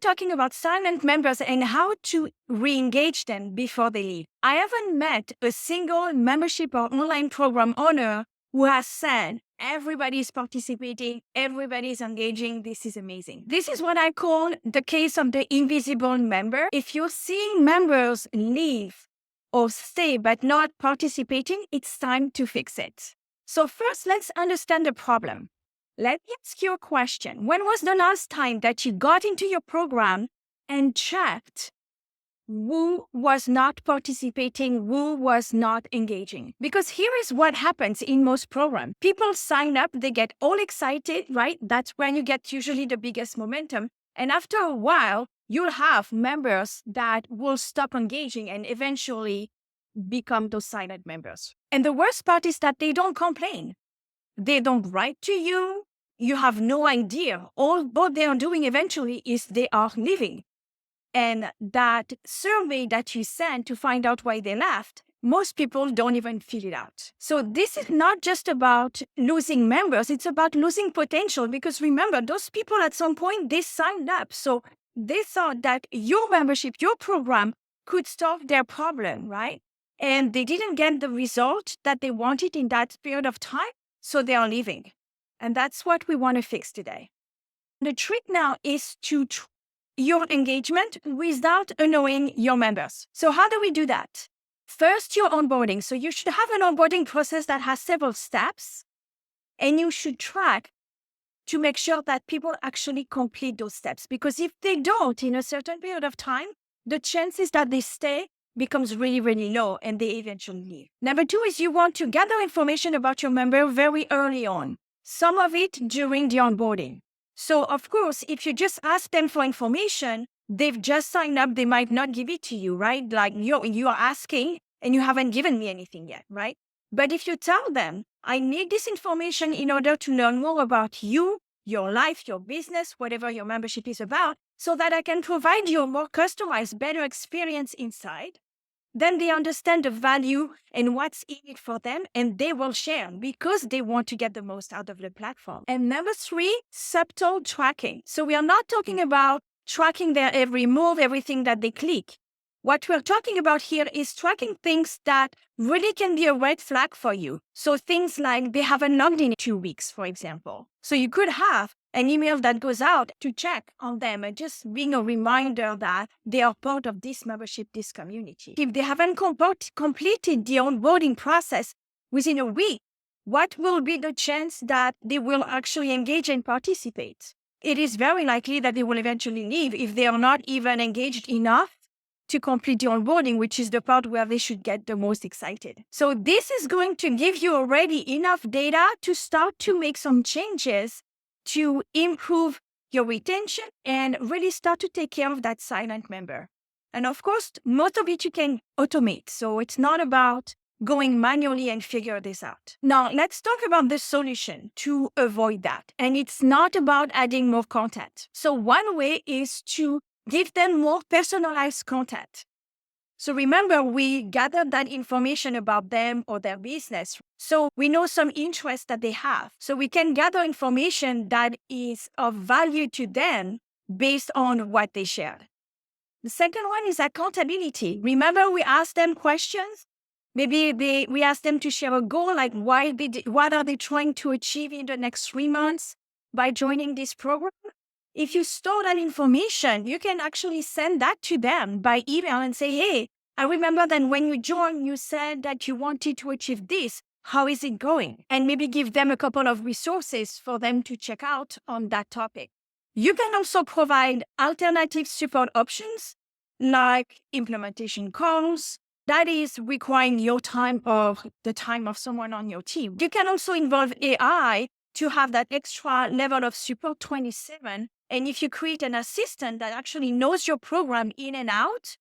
talking about silent members and how to re-engage them before they leave. I haven't met a single membership or online program owner who has said, everybody's participating, everybody's engaging, this is amazing. This is what I call the case of the invisible member. If you're seeing members leave or stay but not participating, it's time to fix it. So first, let's understand the problem. Let me ask you a question. When was the last time that you got into your program and checked who was not participating, who was not engaging? Because here is what happens in most programs. People sign up, they get all excited, right? That's when you get usually the biggest momentum. And after a while, you'll have members that will stop engaging and eventually become those silent members. And the worst part is that they don't complain. They don't write to you. You have no idea. All what they are doing eventually is they are leaving. And that survey that you sent to find out why they left, most people don't even fill it out. So this is not just about losing members, it's about losing potential. Because remember, those people at some point, they signed up. So they thought that your membership, your program could solve their problem, right? And they didn't get the result that they wanted in that period of time. So they are leaving. And that's what we want to fix today. The trick now is to your engagement without annoying your members. So how do we do that? First, your onboarding. So you should have an onboarding process that has several steps, and you should track to make sure that people actually complete those steps. Because if they don't in a certain period of time, the chances that they stay becomes really, really low and they eventually leave. Number two is you want to gather information about your member very early on. Some of it during the onboarding. So, of course, if you just ask them for information, they've just signed up, they might not give it to you, right? Like you are asking and you haven't given me anything yet, right? But if you tell them, I need this information in order to learn more about you, your life, your business, whatever your membership is about, so that I can provide you a more customized, better experience inside, then they understand the value and what's in it for them, and they will share because they want to get the most out of the platform. And number three, subtle tracking. So we are not talking about tracking their every move, everything that they click. What we're talking about here is tracking things that really can be a red flag for you. So things like they haven't logged in 2 weeks, for example. So you could have an email that goes out to check on them and just being a reminder that they are part of this membership, this community. If they haven't completed the onboarding process within a week, what will be the chance that they will actually engage and participate? It is very likely that they will eventually leave if they are not even engaged enough to complete the onboarding, which is the part where they should get the most excited. So this is going to give you already enough data to start to make some changes to improve your retention and really start to take care of that silent member. And of course, most of it you can automate. So it's not about going manually and figure this out. Now, let's talk about the solution to avoid that. And it's not about adding more content. So one way is to give them more personalized content. So remember, we gathered that information about them or their business. So we know some interest that they have. So we can gather information that is of value to them based on what they shared. The second one is accountability. Remember, we asked them questions. Maybe we asked them to share a goal, like what are they trying to achieve in the next 3 months by joining this program? If you store that information, you can actually send that to them by email and say, hey, I remember that when you joined, you said that you wanted to achieve this. How is it going? And maybe give them a couple of resources for them to check out on that topic. You can also provide alternative support options like implementation calls. That is requiring your time or the time of someone on your team. You can also involve AI to have that extra level of support 24/7. And if you create an assistant that actually knows your program in and out,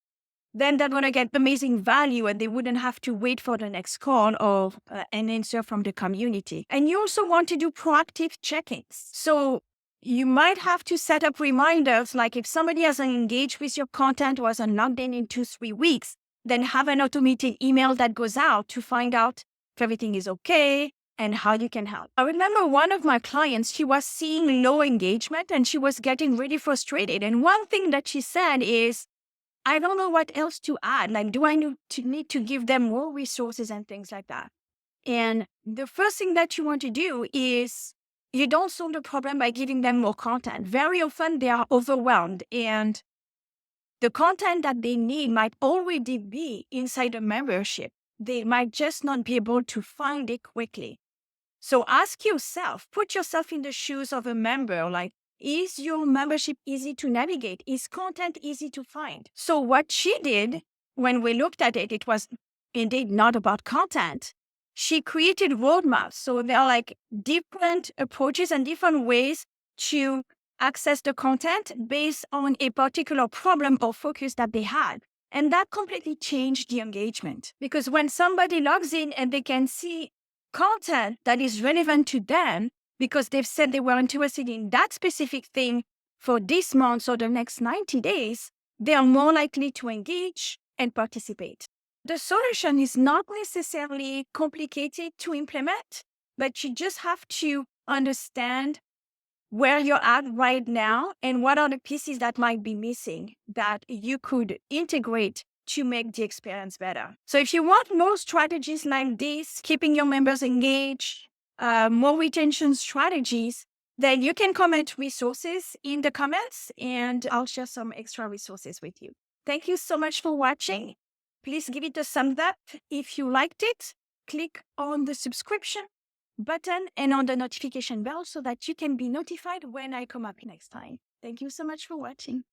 then they're going to get amazing value and they wouldn't have to wait for the next call or an answer from the community. And you also want to do proactive check-ins. So you might have to set up reminders, like if somebody hasn't engaged with your content or hasn't logged in 2-3 weeks, then have an automated email that goes out to find out if everything is okay, and how you can help. I remember one of my clients, she was seeing low engagement and she was getting really frustrated. And one thing that she said is, I don't know what else to add. Like, do I need to give them more resources and things like that? And the first thing that you want to do is you don't solve the problem by giving them more content. Very often they are overwhelmed and the content that they need might already be inside a membership. They might just not be able to find it quickly. So ask yourself, put yourself in the shoes of a member. Like, is your membership easy to navigate? Is content easy to find? So what she did when we looked at it, it was indeed not about content. She created roadmaps. So there are like different approaches and different ways to access the content based on a particular problem or focus that they had. And that completely changed the engagement. Because when somebody logs in and they can see content that is relevant to them because they've said they were interested in that specific thing for this month or the next 90 days, they are more likely to engage and participate. The solution is not necessarily complicated to implement, but you just have to understand where you're at right now and what are the pieces that might be missing that you could integrate to make the experience better. So if you want more strategies like this, keeping your members engaged, more retention strategies, then you can comment resources in the comments and I'll share some extra resources with you. Thank you so much for watching. Please give it a thumbs up if you liked it. Click on the subscription button and on the notification bell so that you can be notified when I come up next time. Thank you so much for watching.